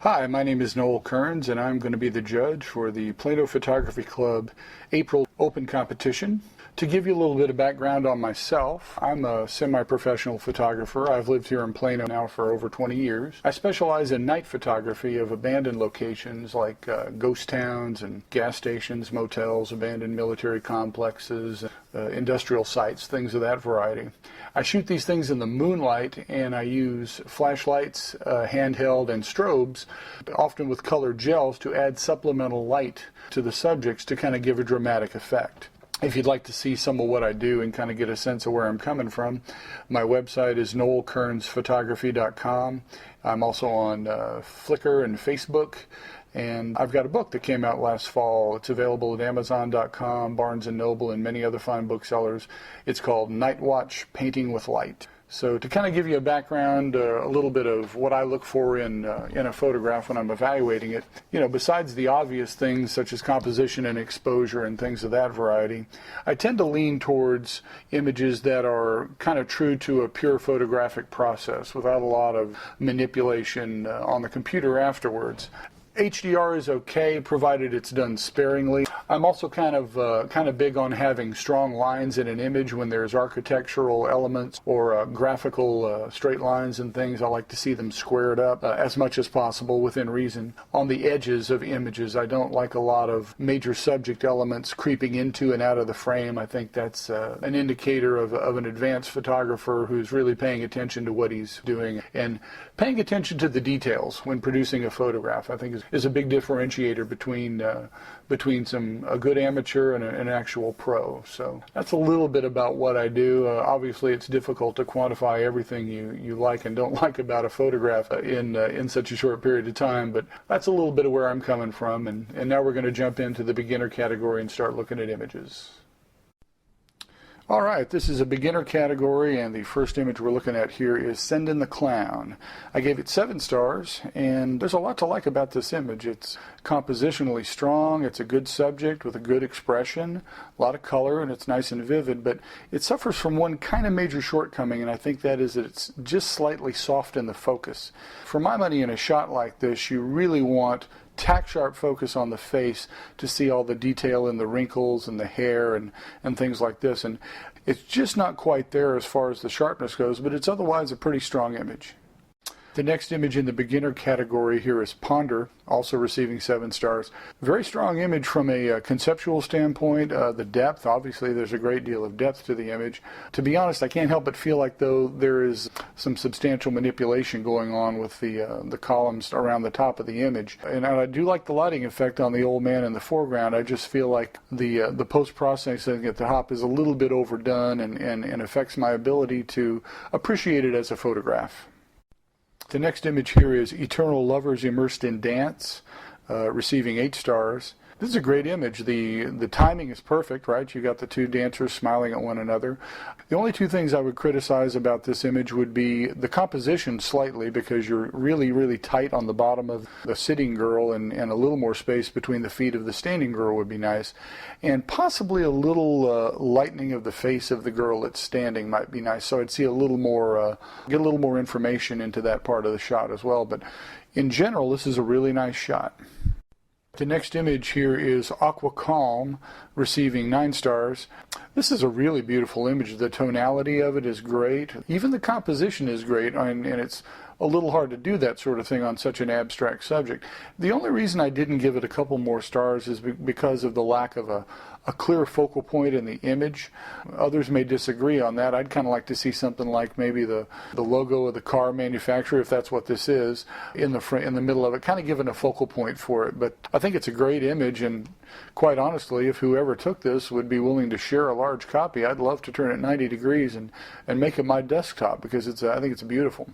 Hi, my name is Noel Kearns, and I'm going to be the judge for the Plano Photography Club April Open Competition. To give you a little bit of background on myself, I'm a semi-professional photographer. I've lived here in Plano now for over 20 years. I specialize in night photography of abandoned locations like ghost towns and gas stations, motels, abandoned military complexes, industrial sites, things of that variety. I shoot these things in the moonlight, and I use flashlights, handheld, and strobes, often with colored gels, to add supplemental light to the subjects to kind of give a dramatic effect. If you'd like to see some of what I do and kind of get a sense of where I'm coming from, my website is noelkearnsphotography.com. I'm also on Flickr and Facebook, and I've got a book that came out last fall. It's available at Amazon.com, Barnes & Noble, and many other fine booksellers. It's called Night Watch: Painting with Light. So to kind of give you a background, a little bit of what I look for in a photograph when I'm evaluating it, besides the obvious things such as composition and exposure and things of that variety, I tend to lean towards images that are kind of true to a pure photographic process without a lot of manipulation on the computer afterwards. HDR is okay, provided it's done sparingly. I'm also kind of big on having strong lines in an image when there's architectural elements or graphical straight lines and things. I like to see them squared up as much as possible within reason. On the edges of images, I don't like a lot of major subject elements creeping into and out of the frame. I think that's an indicator of an advanced photographer who's really paying attention to what he's doing and paying attention to the details when producing a photograph. I think is a big differentiator between a good amateur and an actual pro. So that's a little bit about what I do. Obviously, it's difficult to quantify everything you like and don't like about a photograph in such a short period of time, but that's a little bit of where I'm coming from. And now we're going to jump into the beginner category and start looking at images. All right, this is a beginner category, and the first image we're looking at here is Send in the Clown. I gave it 7 stars, and there's a lot to like about this image. It's compositionally strong, it's a good subject with a good expression, a lot of color, and it's nice and vivid, but it suffers from one kind of major shortcoming, and I think that is that it's just slightly soft in the focus. For my money, in a shot like this, you really want tack-sharp focus on the face to see all the detail in the wrinkles and the hair and things like this. And it's just not quite there as far as the sharpness goes, but it's otherwise a pretty strong image. The next image in the beginner category here is Ponder, also receiving 7 stars. Very strong image from a conceptual standpoint. The depth, obviously there's a great deal of depth to the image. To be honest, I can't help but feel like though there is some substantial manipulation going on with the columns around the top of the image. And I do like the lighting effect on the old man in the foreground. I just feel like the post-processing at the top is a little bit overdone and affects my ability to appreciate it as a photograph. The next image here is Eternal Lovers Immersed in Dance, receiving 8 stars. This is a great image. The timing is perfect, right? You got the 2 dancers smiling at one another. The only 2 things I would criticize about this image would be the composition slightly, because you're really, really tight on the bottom of the sitting girl, and a little more space between the feet of the standing girl would be nice. And possibly a little lightening of the face of the girl that's standing might be nice. So I'd see a little more, get a little more information into that part of the shot as well. But in general, this is a really nice shot. The next image here is Aqua Calm, receiving 9 stars. This is a really beautiful image. The tonality of it is great. Even the composition is great, and it's a little hard to do that sort of thing on such an abstract subject. The only reason I didn't give it a couple more stars is because of the lack of a clear focal point in the image. Others may disagree on that. I'd kind of like to see something like maybe the logo of the car manufacturer, if that's what this is, in the middle of it, kind of giving a focal point for it. But I think it's a great image, and quite honestly, if whoever took this would be willing to share a large copy, I'd love to turn it 90 degrees and make it my desktop, because I think it's beautiful.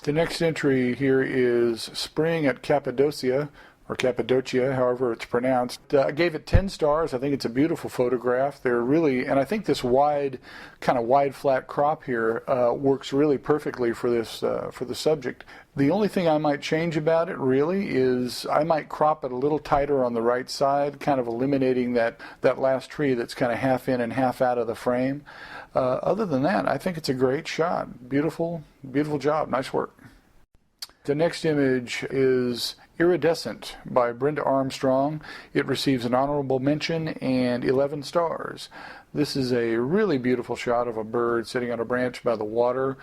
The next entry here is Spring at Cappadocia, or Cappadocia, however it's pronounced. I gave it 10 stars. I think it's a beautiful photograph. They're really, and I think this kind of wide flat crop here works really perfectly for this, for the subject. The only thing I might change about it really is I might crop it a little tighter on the right side, kind of eliminating that last tree that's kind of half in and half out of the frame. Other than that, I think it's a great shot. Beautiful, beautiful job. Nice work. The next image is Iridescent by Brenda Armstrong. It receives an honorable mention and 11 stars. This is a really beautiful shot of a bird sitting on a branch by the water.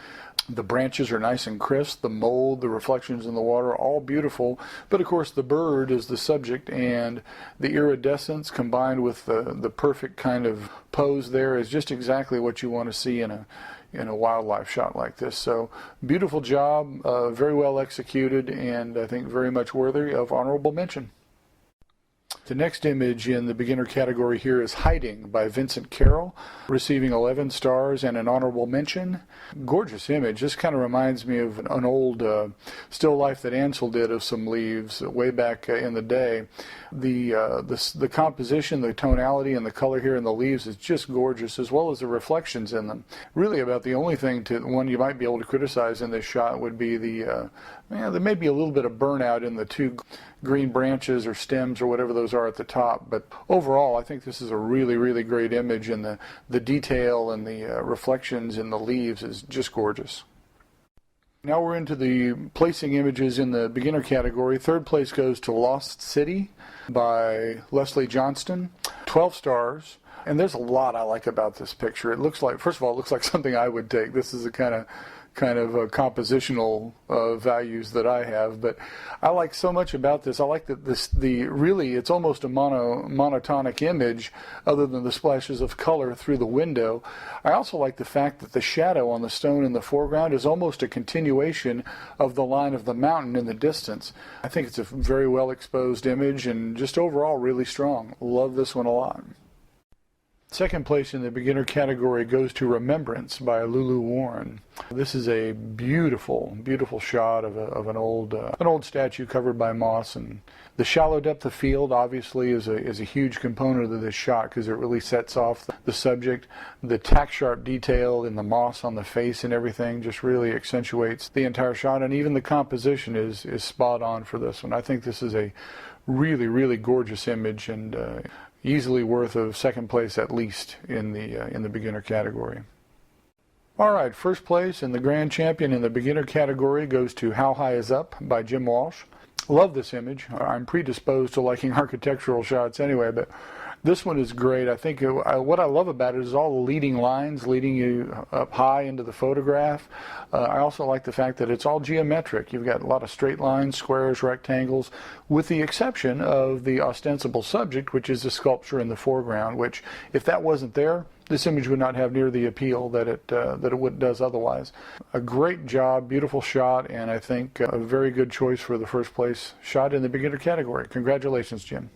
The branches are nice and crisp, the mold, the reflections in the water, all beautiful. But of course the bird is the subject, and the iridescence combined with the perfect kind of pose there is just exactly what you want to see in a wildlife shot like this. So beautiful job, very well executed, and I think very much worthy of honorable mention. The next image in the beginner category here is Hiding by Vincent Carroll, receiving 11 stars and an honorable mention. Gorgeous image. This kind of reminds me of an old still life that Ansel did of some leaves way back in the day. The composition, the tonality, and the color here in the leaves is just gorgeous, as well as the reflections in them. Really about the only thing one you might be able to criticize in this shot would be there may be a little bit of burnout in the two green branches or stems or whatever those are at the top, but overall I think this is a really, really great image, and the detail and the reflections in the leaves is just gorgeous. Now we're into the placing images in the beginner category. Third place goes to Lost City by Leslie Johnston, 12 stars. And there's a lot I like about this picture. It looks like, first of all, it looks like something I would take. This is the kind of compositional values that I have, but I like so much about this. I like that really it's almost a monotonic image other than the splashes of color through the window. I also like the fact that the shadow on the stone in the foreground is almost a continuation of the line of the mountain in the distance. I think it's a very well exposed image and just overall really strong. Love this one a lot. Second place in the beginner category goes to Remembrance by Lulu Warren. This is a beautiful, beautiful shot of an old statue covered by moss, and the shallow depth of field obviously is a huge component of this shot because it really sets off the subject. The tack sharp detail in the moss on the face and everything just really accentuates the entire shot, and even the composition is spot on for this one. I think this is a really, really gorgeous image, and easily worth of second place at least in the beginner category. All right, first place and the grand champion in the beginner category goes to How High Is Up by Jim Walsh. Love this image. I'm predisposed to liking architectural shots anyway, but this one is great. I think what I love about it is all the leading lines leading you up high into the photograph. I also like the fact that it's all geometric. You've got a lot of straight lines, squares, rectangles, with the exception of the ostensible subject, which is the sculpture in the foreground, which, if that wasn't there, this image would not have near the appeal that it does otherwise. A great job, beautiful shot, and I think a very good choice for the first place shot in the beginner category. Congratulations, Jim.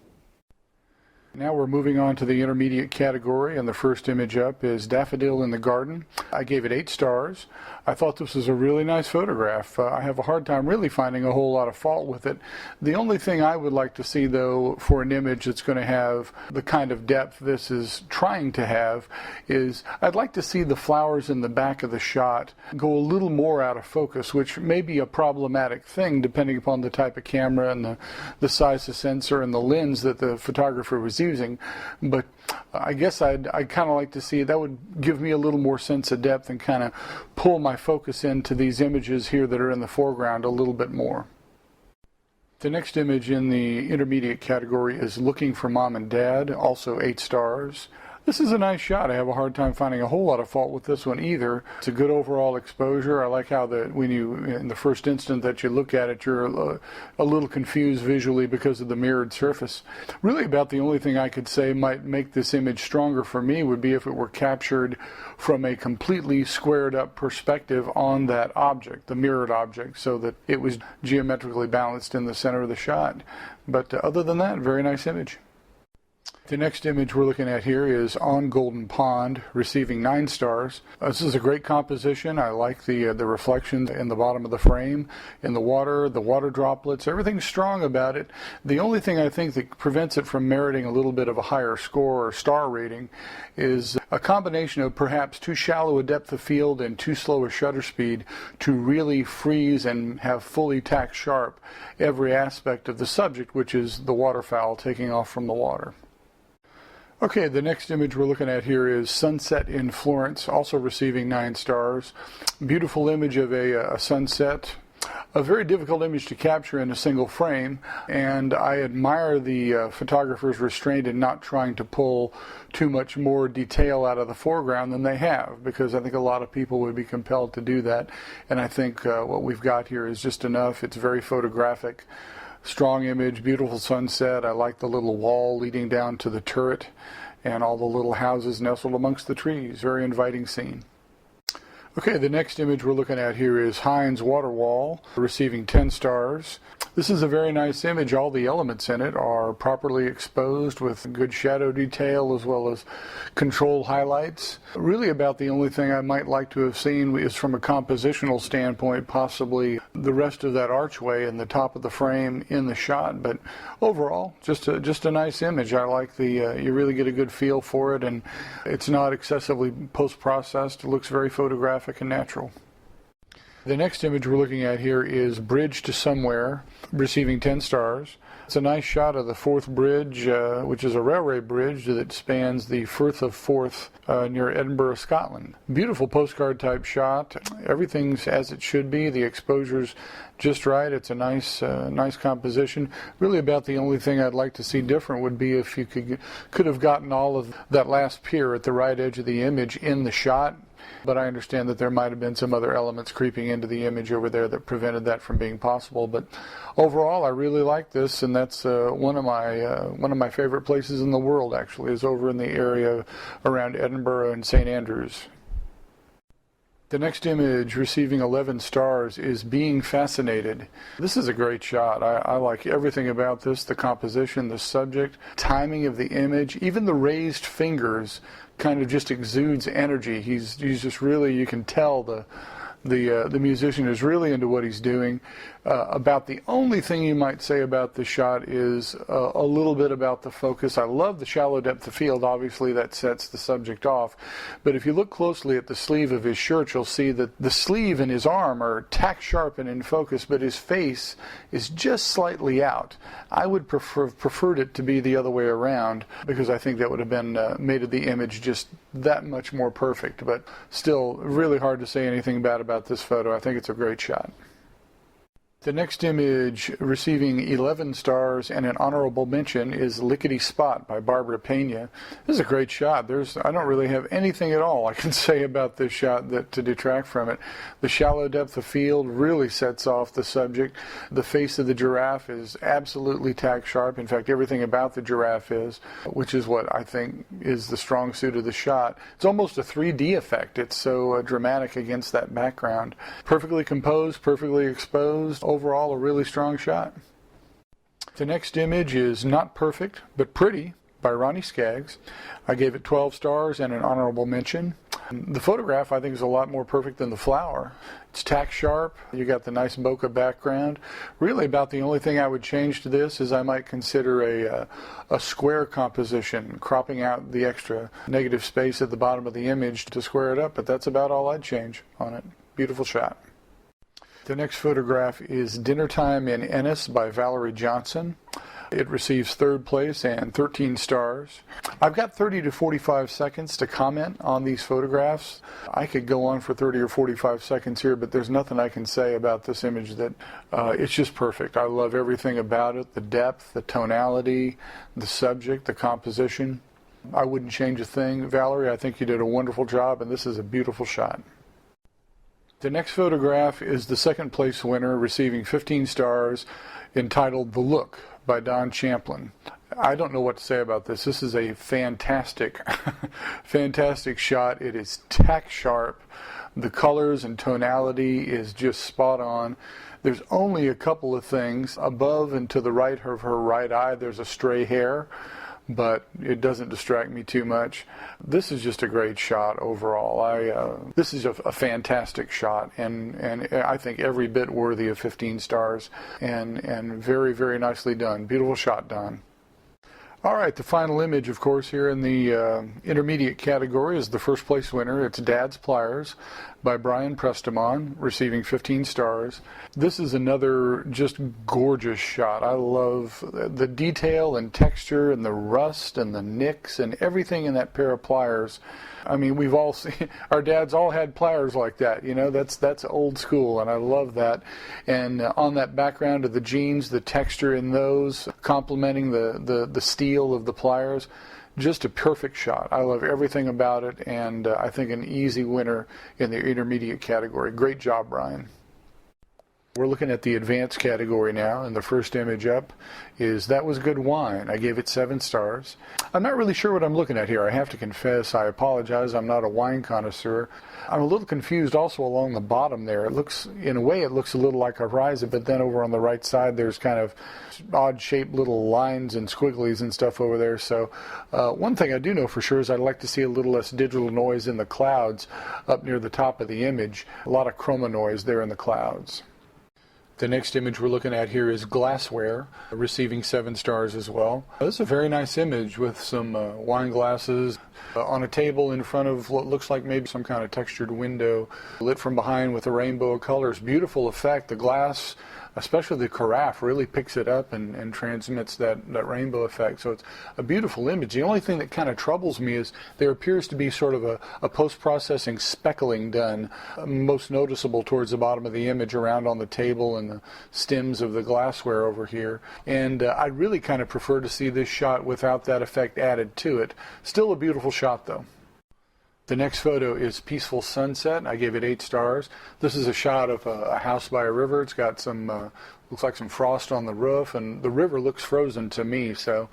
Now we're moving on to the intermediate category, and the first image up is Daffodil in the Garden. I gave it 8 stars. I thought this was a really nice photograph. I have a hard time really finding a whole lot of fault with it. The only thing I would like to see, though, for an image that's going to have the kind of depth this is trying to have, is I'd like to see the flowers in the back of the shot go a little more out of focus, which may be a problematic thing depending upon the type of camera and the size of sensor and the lens that the photographer was using, but I guess I'd kind of like to see that would give me a little more sense of depth and kind of pull my focus into these images here that are in the foreground a little bit more. The next image in the intermediate category is Looking for Mom and Dad, also 8 stars. This is a nice shot. I have a hard time finding a whole lot of fault with this one either. It's a good overall exposure. I like how when you, in the first instant that you look at it, you're a little confused visually because of the mirrored surface. Really about the only thing I could say might make this image stronger for me would be if it were captured from a completely squared up perspective on that object, the mirrored object, so that it was geometrically balanced in the center of the shot. But other than that, very nice image. The next image we're looking at here is On Golden Pond, receiving 9 stars. This is a great composition. I like the reflections in the bottom of the frame, in the water droplets, everything's strong about it. The only thing I think that prevents it from meriting a little bit of a higher score or star rating is a combination of perhaps too shallow a depth of field and too slow a shutter speed to really freeze and have fully tack sharp every aspect of the subject, which is the waterfowl taking off from the water. Okay, the next image we're looking at here is Sunset in Florence, also receiving 9 stars. Beautiful image of a sunset A very difficult image to capture in a single frame, and I admire the photographer's restraint in not trying to pull too much more detail out of the foreground than they have, because I think a lot of people would be compelled to do that, and I think what we've got here is just enough. It's very photographic, strong image, beautiful sunset. I like the little wall leading down to the turret and all the little houses nestled amongst the trees. Very inviting scene. Okay, the next image we're looking at here is Heinz Water Wall, receiving 10 stars. This is a very nice image. All the elements in it are properly exposed with good shadow detail as well as control highlights. Really about the only thing I might like to have seen is from a compositional standpoint, possibly the rest of that archway and the top of the frame in the shot. But overall, just a nice image. I like you really get a good feel for it, and it's not excessively post-processed. It looks very photographic and natural. The next image we're looking at here is Bridge to Somewhere, receiving 10 stars. It's a nice shot of the Forth Bridge, which is a railway bridge that spans the Firth of Forth near Edinburgh, Scotland. Beautiful postcard type shot. Everything's as it should be. The exposure's just right. It's a nice composition. Really about the only thing I'd like to see different would be if you could have gotten all of that last pier at the right edge of the image in the shot. But I understand that there might have been some other elements creeping into the image over there that prevented that from being possible. But overall, I really like this, and that's one of my favorite places in the world. Actually, is over in the area around Edinburgh and St. Andrews. The next image receiving 11 stars is Being Fascinated. This is a great shot. I like everything about this, the composition, the subject, timing of the image, even the raised fingers kind of just exudes energy. He's just really, you can tell the musician is really into what he's doing. About the only thing you might say about this shot is a little bit about the focus. I love the shallow depth of field. Obviously, that sets the subject off. But if you look closely at the sleeve of his shirt, you'll see that the sleeve and his arm are tack sharp and in focus, but his face is just slightly out. I would preferred it to be the other way around, because I think that would have been made the image just that much more perfect. But still, really hard to say anything bad about this photo. I think it's a great shot. The next image receiving 11 stars and an honorable mention is Lickety Spot by Barbara Pena. This is a great shot. I don't really have anything at all I can say about this shot to detract from it. The shallow depth of field really sets off the subject. The face of the giraffe is absolutely tack sharp. In fact, everything about the giraffe is, which is what I think is the strong suit of the shot. It's almost a 3D effect. It's so dramatic against that background. Perfectly composed, perfectly exposed. Overall, a really strong shot. The next image is Not Perfect, but Pretty by Ronnie Skaggs. I gave it 12 stars and an honorable mention. The photograph, I think, is a lot more perfect than the flower. It's tack sharp. You got the nice bokeh background. Really about the only thing I would change to this is I might consider a square composition, cropping out the extra negative space at the bottom of the image to square it up, but that's about all I'd change on it. Beautiful shot. The next photograph is Dinner Time in Ennis by Valerie Johnson. It receives 3rd place and 13 stars. I've got 30 to 45 seconds to comment on these photographs. I could go on for 30 or 45 seconds here, but there's nothing I can say about this image that it's just perfect. I love everything about it, the depth, the tonality, the subject, the composition. I wouldn't change a thing. Valerie, I think you did a wonderful job, and this is a beautiful shot. The next photograph is the 2nd place winner, receiving 15 stars, entitled The Look by Don Champlin. I don't know what to say about this. This is a fantastic, fantastic shot. It is tack sharp. The colors and tonality is just spot on. There's only a couple of things. Above and to the right of her right eye, there's a stray hair, but it doesn't distract me too much. This is just a great shot overall. This is a fantastic shot, and I think every bit worthy of 15 stars, and very, very nicely done. Beautiful shot, Don. All right, the final image, of course, here in the intermediate category is the first place winner. It's Dad's Pliers by Brian Prestamon, receiving 15 stars. This is another just gorgeous shot. I love the detail and texture and the rust and the nicks and everything in that pair of pliers. I mean, we've all seen, our dads all had pliers like that, you know, that's old school, and I love that. And on that background of the jeans, the texture in those, complementing the steel of the pliers, just a perfect shot. I love everything about it, and I think an easy winner in the intermediate category. Great job, Brian. We're looking at the advanced category now, and the first image up is That Was Good Wine. I gave it 7 stars. I'm not really sure what I'm looking at here. I have to confess, I apologize, I'm not a wine connoisseur. I'm a little confused also along the bottom there. It looks, in a way, it looks a little like a horizon, but then over on the right side there's kind of odd-shaped little lines and squigglies and stuff over there. So one thing I do know for sure is I'd like to see a little less digital noise in the clouds up near the top of the image. A lot of chroma noise there in the clouds. The next image we're looking at here is Glassware, receiving 7 stars as well. This is a very nice image with some wine glasses on a table in front of what looks like maybe some kind of textured window, lit from behind with a rainbow of colors. Beautiful effect. The glass, especially the carafe, really picks it up and transmits that rainbow effect. So it's a beautiful image. The only thing that kind of troubles me is there appears to be sort of a post-processing speckling done, most noticeable towards the bottom of the image around on the table and the stems of the glassware over here. And I'd really kind of prefer to see this shot without that effect added to it. Still a beautiful shot though. The next photo is Peaceful Sunset. I gave it 8 stars. This is a shot of a house by a river. It's got some, looks like some frost on the roof, and the river looks frozen to me, so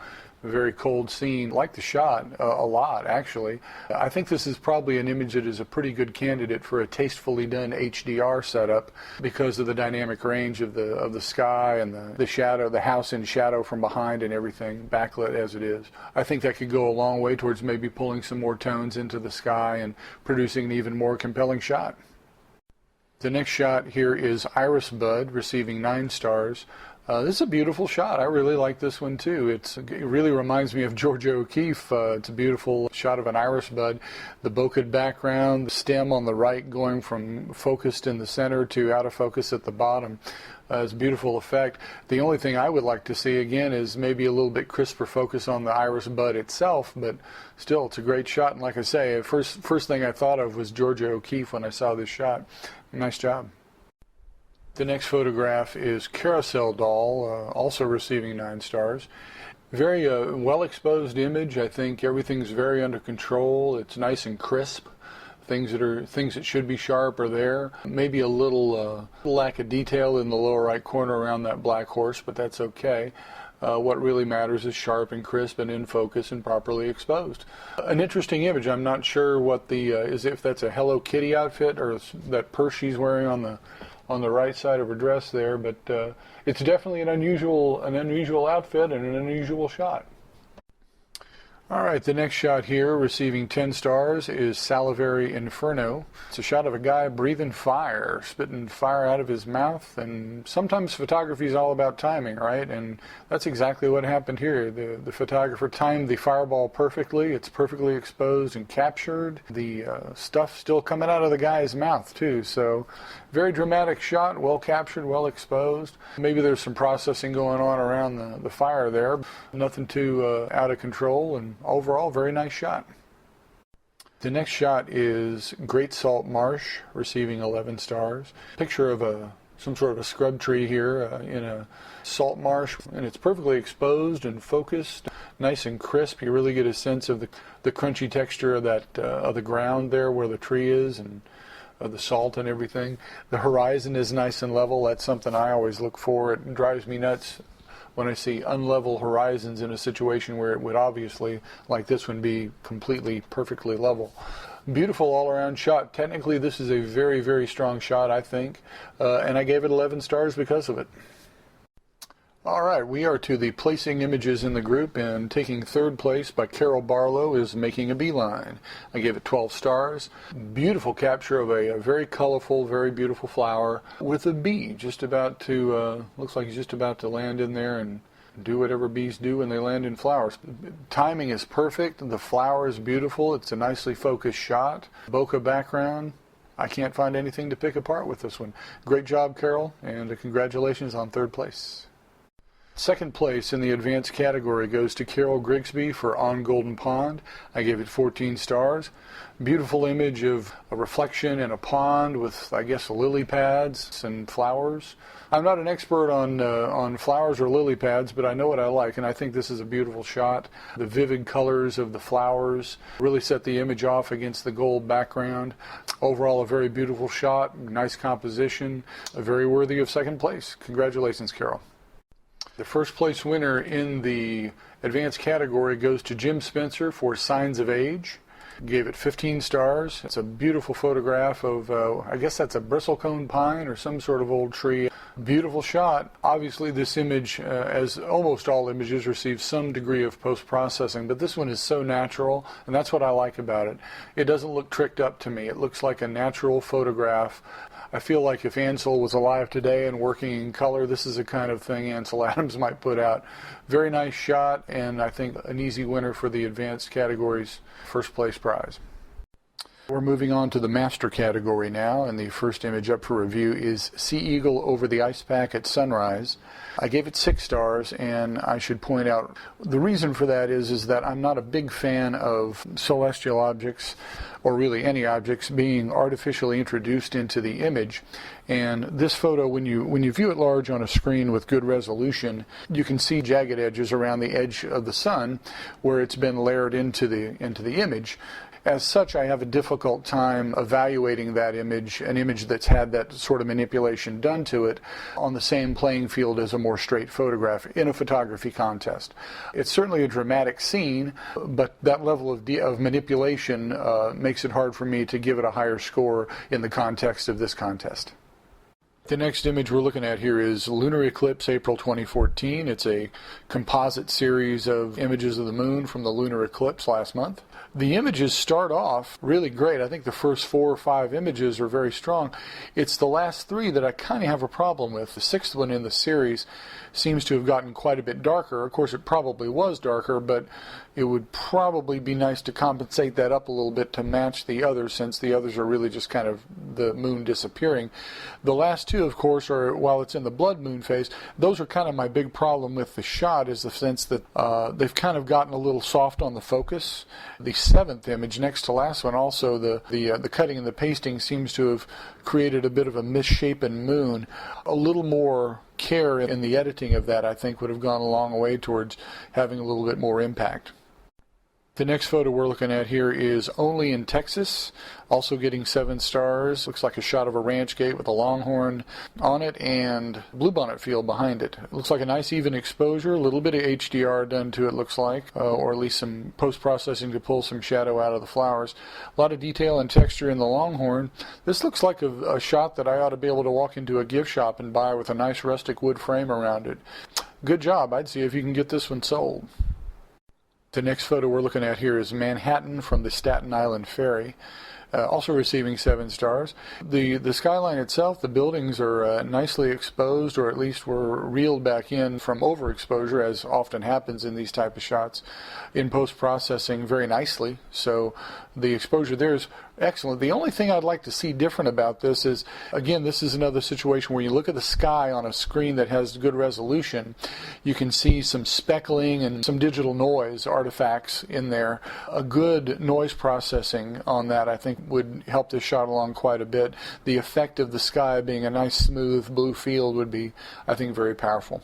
a very cold scene. I like the shot a lot, actually. I think this is probably an image that is a pretty good candidate for a tastefully done HDR setup because of the dynamic range of the sky and the shadow, the house in shadow from behind and everything, backlit as it is. I think that could go a long way towards maybe pulling some more tones into the sky and producing an even more compelling shot. The next shot here is Iris Bud, receiving 9 stars. This is a beautiful shot. I really like this one too. It really reminds me of Georgia O'Keeffe. It's a beautiful shot of an iris bud. The bokeh background, the stem on the right going from focused in the center to out of focus at the bottom. It's a beautiful effect. The only thing I would like to see again is maybe a little bit crisper focus on the iris bud itself, but still it's a great shot. And like I say, first thing I thought of was Georgia O'Keeffe when I saw this shot. Nice job. The next photograph is Carousel Doll, also receiving 9 stars. Very well-exposed image. I think everything's very under control. It's nice and crisp. Things that should be sharp are there. Maybe a little lack of detail in the lower right corner around that black horse, but that's okay. What really matters is sharp and crisp and in focus and properly exposed. An interesting image. I'm not sure what the if that's a Hello Kitty outfit or that purse she's wearing on the right side of her dress there, but it's definitely an unusual outfit and an unusual shot. All right, the next shot here, receiving 10 stars, is Salivary Inferno. It's a shot of a guy breathing fire, spitting fire out of his mouth, and sometimes photography is all about timing, right? And that's exactly what happened here. The photographer timed the fireball perfectly. It's perfectly exposed and captured. The stuff still coming out of the guy's mouth, too. So very dramatic shot, well captured, well exposed. Maybe there's some processing going on around the fire there. Nothing too out of control, and overall, very nice shot. The next shot is Great Salt Marsh, receiving 11 stars. Picture of some sort of a scrub tree here in a salt marsh, and it's perfectly exposed and focused, nice and crisp. You really get a sense of the crunchy texture of of the ground there where the tree is, and the salt and everything. The horizon is nice and level. That's something I always look for. It drives me nuts when I see unlevel horizons in a situation where it would obviously, like this one, be completely, perfectly level. Beautiful all-around shot. Technically, this is a very, very strong shot, I think, and I gave it 11 stars because of it. All right, we are to the placing images in the group, and taking 3rd place by Carol Barlow is Making a Beeline. I gave it 12 stars. Beautiful capture of a very colorful, very beautiful flower with a bee just about to, looks like he's just about to land in there and do whatever bees do when they land in flowers. Timing is perfect. The flower is beautiful. It's a nicely focused shot. Bokeh background. I can't find anything to pick apart with this one. Great job, Carol, and congratulations on third place. Second place in the advanced category goes to Carol Grigsby for On Golden Pond. I gave it 14 stars. Beautiful image of a reflection in a pond with, I guess, lily pads and flowers. I'm not an expert on flowers or lily pads, but I know what I like, and I think this is a beautiful shot. The vivid colors of the flowers really set the image off against the gold background. Overall, a very beautiful shot, nice composition, very worthy of second place. Congratulations, Carol. The first place winner in the advanced category goes to Jim Spencer for Signs of Age. Gave it 15 stars. It's a beautiful photograph of, I guess that's a bristlecone pine or some sort of old tree. Beautiful shot. Obviously this image, as almost all images, receives some degree of post-processing, but this one is so natural, and that's what I like about it. It doesn't look tricked up to me. It looks like a natural photograph. I feel like if Ansel was alive today and working in color, this is the kind of thing Ansel Adams might put out. Very nice shot, and I think an easy winner for the advanced category's first place prize. We're moving on to the master category now, and the first image up for review is Sea Eagle over the ice pack at sunrise. I gave it 6 stars, and I should point out the reason for that is that I'm not a big fan of celestial objects, or really any objects, being artificially introduced into the image. And this photo, when you view it large on a screen with good resolution, you can see jagged edges around the edge of the sun where it's been layered into the image. As such, I have a difficult time evaluating that image, an image that's had that sort of manipulation done to it, on the same playing field as a more straight photograph in a photography contest. It's certainly a dramatic scene, but that level of manipulation makes it hard for me to give it a higher score in the context of this contest. The next image we're looking at here is Lunar Eclipse, April 2014. It's a composite series of images of the moon from the lunar eclipse last month. The images start off really great. I think the first 4 or 5 images are very strong. It's the last 3 that I kind of have a problem with. The 6th one in the series seems to have gotten quite a bit darker. Of course, it probably was darker, but it would probably be nice to compensate that up a little bit to match the others, since the others are really just kind of the moon disappearing. The last 2, of course, are, while it's in the blood moon phase, those are kind of my big problem with the shot, is the sense that they've kind of gotten a little soft on the focus. The 7th image, next to last one, also the cutting and the pasting seems to have created a bit of a misshapen moon. A little more care in the editing of that, I think, would have gone a long way towards having a little bit more impact. The next photo we're looking at here is Only in Texas, also getting 7 stars. Looks like a shot of a ranch gate with a longhorn on it and bluebonnet field behind it. It looks like a nice even exposure, a little bit of HDR done to it, looks like, or at least some post-processing to pull some shadow out of the flowers. A lot of detail and texture in the longhorn. This looks like a shot that I ought to be able to walk into a gift shop and buy with a nice rustic wood frame around it. Good job. I'd see if you can get this one sold. The next photo we're looking at here is Manhattan from the Staten Island Ferry, also receiving 7 stars. The skyline itself, the buildings are nicely exposed, or at least were reeled back in from overexposure, as often happens in these type of shots, in post-processing very nicely. So the exposure there is excellent. The only thing I'd like to see different about this is, again, this is another situation where you look at the sky on a screen that has good resolution. You can see some speckling and some digital noise artifacts in there. A good noise processing on that, I think, would help this shot along quite a bit. The effect of the sky being a nice smooth blue field would be, I think, very powerful.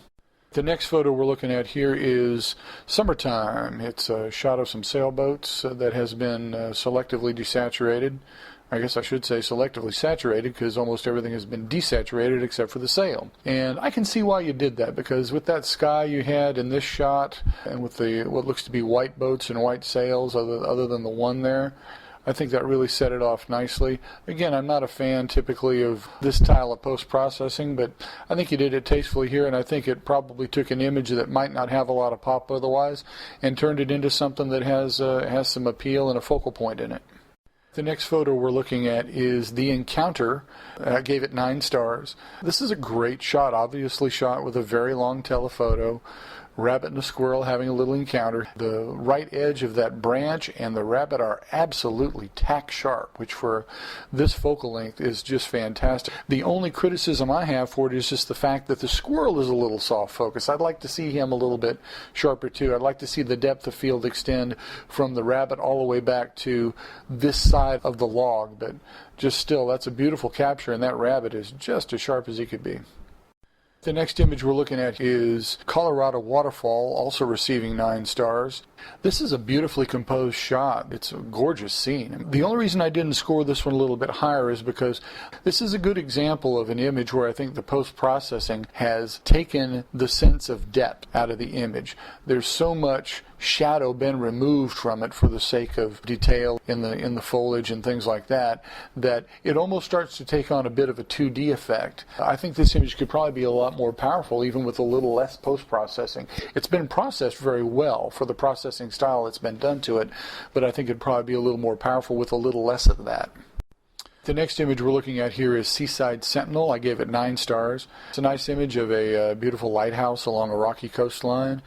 The next photo we're looking at here is Summertime. It's a shot of some sailboats that has been selectively desaturated. I guess I should say selectively saturated, because almost everything has been desaturated except for the sail. And I can see why you did that, because with that sky you had in this shot, and with the what looks to be white boats and white sails, other than the one there, I think that really set it off nicely. Again, I'm not a fan typically of this style of post-processing, but I think you did it tastefully here, and I think it probably took an image that might not have a lot of pop otherwise and turned it into something that has some appeal and a focal point in it. The next photo we're looking at is The Encounter. I gave it 9 stars. This is a great shot, obviously shot with a very long telephoto. rabbit and a squirrel having a little encounter. The right edge of that branch and the rabbit are absolutely tack sharp, which for this focal length is just fantastic. The only criticism I have for it is just the fact that the squirrel is a little soft focus. I'd like to see him a little bit sharper too. I'd like to see the depth of field extend from the rabbit all the way back to this side of the log, but just still, that's a beautiful capture, and that rabbit is just as sharp as he could be. The next image we're looking at is Colorado Waterfall, also receiving 9 stars. This is a beautifully composed shot. It's a gorgeous scene. The only reason I didn't score this one a little bit higher is because this is a good example of an image where I think the post-processing has taken the sense of depth out of the image. There's so much shadow been removed from it for the sake of detail in the foliage and things like that, that it almost starts to take on a bit of a 2D effect. I think this image could probably be a lot more powerful even with a little less post-processing. It's been processed very well for the processing style that's been done to it, but I think it'd probably be a little more powerful with a little less of that. The next image we're looking at here is Seaside Sentinel. I gave it 9 stars. It's a nice image of a beautiful lighthouse along a rocky coastline.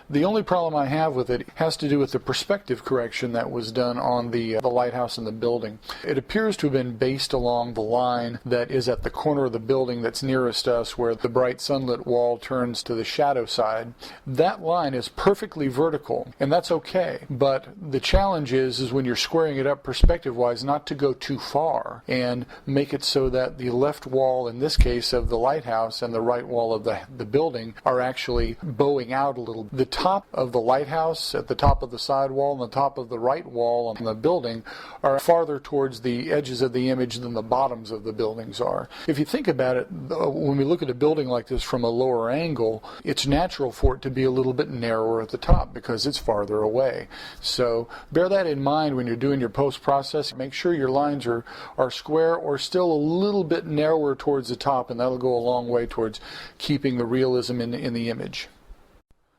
The only problem I have with it has to do with the perspective correction that was done on the lighthouse and the building. It appears to have been based along the line that is at the corner of the building that's nearest us, where the bright sunlit wall turns to the shadow side. That line is perfectly vertical, and that's okay. But the challenge is when you're squaring it up perspective-wise, not to go too far and make it so that the left wall, in this case, of the lighthouse and the right wall of the building are actually bowing out a little. The top of the lighthouse at the top of the side wall and the top of the right wall on the building are farther towards the edges of the image than the bottoms of the buildings are. If you think about it, when we look at a building like this from a lower angle, it's natural for it to be a little bit narrower at the top because it's farther away. So bear that in mind when you're doing your post-processing. Make sure your lines are square or still a little bit narrower towards the top, and that'll go a long way towards keeping the realism in the image.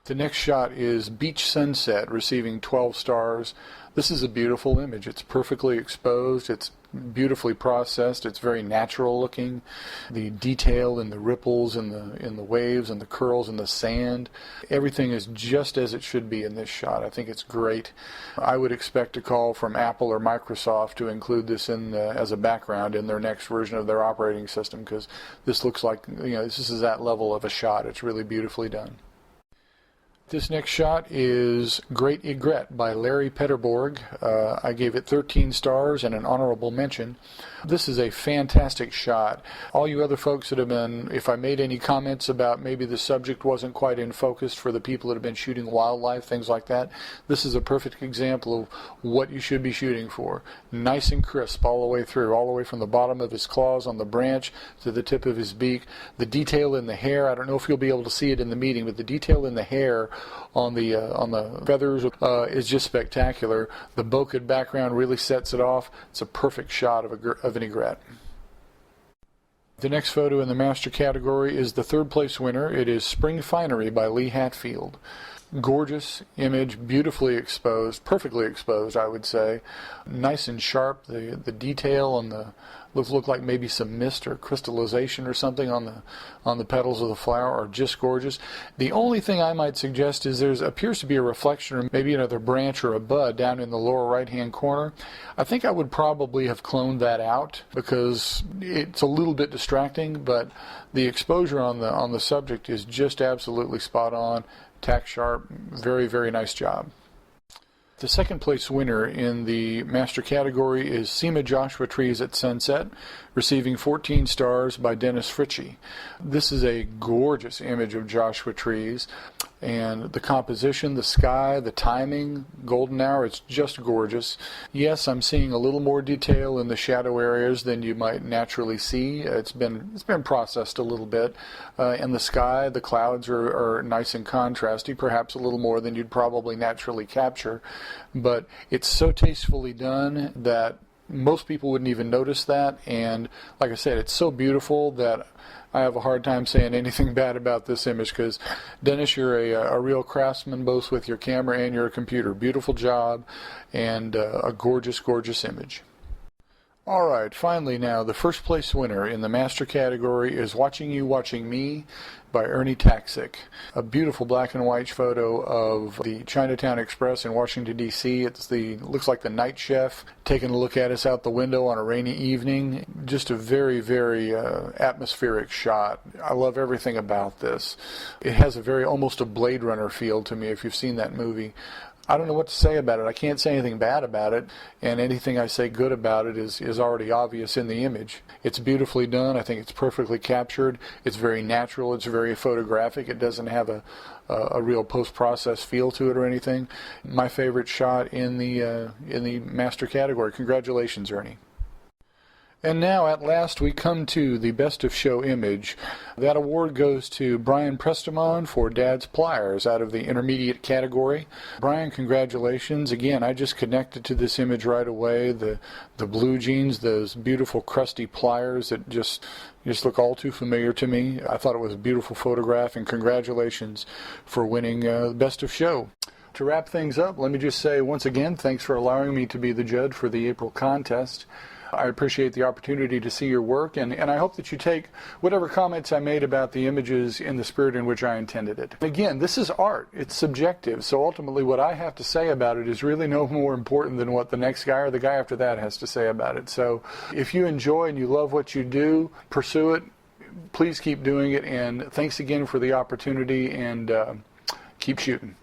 The next shot is Beach Sunset, receiving 12 stars. This is a beautiful image. It's perfectly exposed. It's beautifully processed. It's very natural looking. The detail in the ripples in the waves and the curls in the sand, everything is just as it should be in this shot. I think it's great. I would expect a call from Apple or Microsoft to include this in as a background in their next version of their operating system, because this looks like, this is that level of a shot. It's really beautifully done. This next shot is Great Egret by Larry Petterborg. I gave it 13 stars and an honorable mention. This is a fantastic shot. All you other folks that have been, if I made any comments about maybe the subject wasn't quite in focus for the people that have been shooting wildlife, things like that, this is a perfect example of what you should be shooting for. Nice and crisp all the way through, all the way from the bottom of his claws on the branch to the tip of his beak. The detail in the hair, I don't know if you'll be able to see it in the meeting, but the detail in the hair on the feathers is just spectacular. The bokeh background really sets it off. It's a perfect shot of an egret. The next photo in the master category is the third place winner. It is Spring Finery by Lee Hatfield. Gorgeous image, beautifully exposed, perfectly exposed, I would say. Nice and sharp. The detail on the look like maybe some mist or crystallization or something on the petals of the flower are just gorgeous. The only thing I might suggest is there appears to be a reflection or maybe another branch or a bud down in the lower right hand corner. I think I would probably have cloned that out because it's a little bit distracting, but the exposure on the subject is just absolutely spot on. Tack sharp, very, very nice job. The second place winner in the master category is Sema Joshua Trees at Sunset, receiving 14 stars by Dennis Fritchie. This is a gorgeous image of Joshua trees, and the composition, the sky, the timing, golden hour, it's just gorgeous. Yes, I'm seeing a little more detail in the shadow areas than you might naturally see. It's been processed a little bit, and the sky, the clouds are nice and contrasty, perhaps a little more than you'd probably naturally capture, but it's so tastefully done that most people wouldn't even notice that, and like I said, it's so beautiful that I have a hard time saying anything bad about this image, because Dennis, you're a real craftsman both with your camera and your computer. Beautiful job, and a gorgeous, gorgeous image. All right, finally now, the first place winner in the master category is Watching You, Watching Me by Ernie Taxick. A beautiful black and white photo of the Chinatown Express in Washington, D.C. Looks like the night chef taking a look at us out the window on a rainy evening. Just a very, very atmospheric shot. I love everything about this. It has almost a Blade Runner feel to me if you've seen that movie. I don't know what to say about it. I can't say anything bad about it, and anything I say good about it is already obvious in the image. It's beautifully done. I think it's perfectly captured. It's very natural. It's very photographic. It doesn't have a real post-process feel to it or anything. My favorite shot in the master category. Congratulations, Ernie. And now, at last, we come to the Best of Show image. That award goes to Brian Prestamon for Dad's Pliers out of the intermediate category. Brian, congratulations. Again, I just connected to this image right away. The blue jeans, those beautiful crusty pliers that just look all too familiar to me. I thought it was a beautiful photograph, and congratulations for winning Best of Show. To wrap things up, let me just say once again, thanks for allowing me to be the judge for the April contest. I appreciate the opportunity to see your work, and I hope that you take whatever comments I made about the images in the spirit in which I intended it. Again, this is art. It's subjective, so ultimately what I have to say about it is really no more important than what the next guy or the guy after that has to say about it. So if you enjoy and you love what you do, pursue it. Please keep doing it, and thanks again for the opportunity, and keep shooting.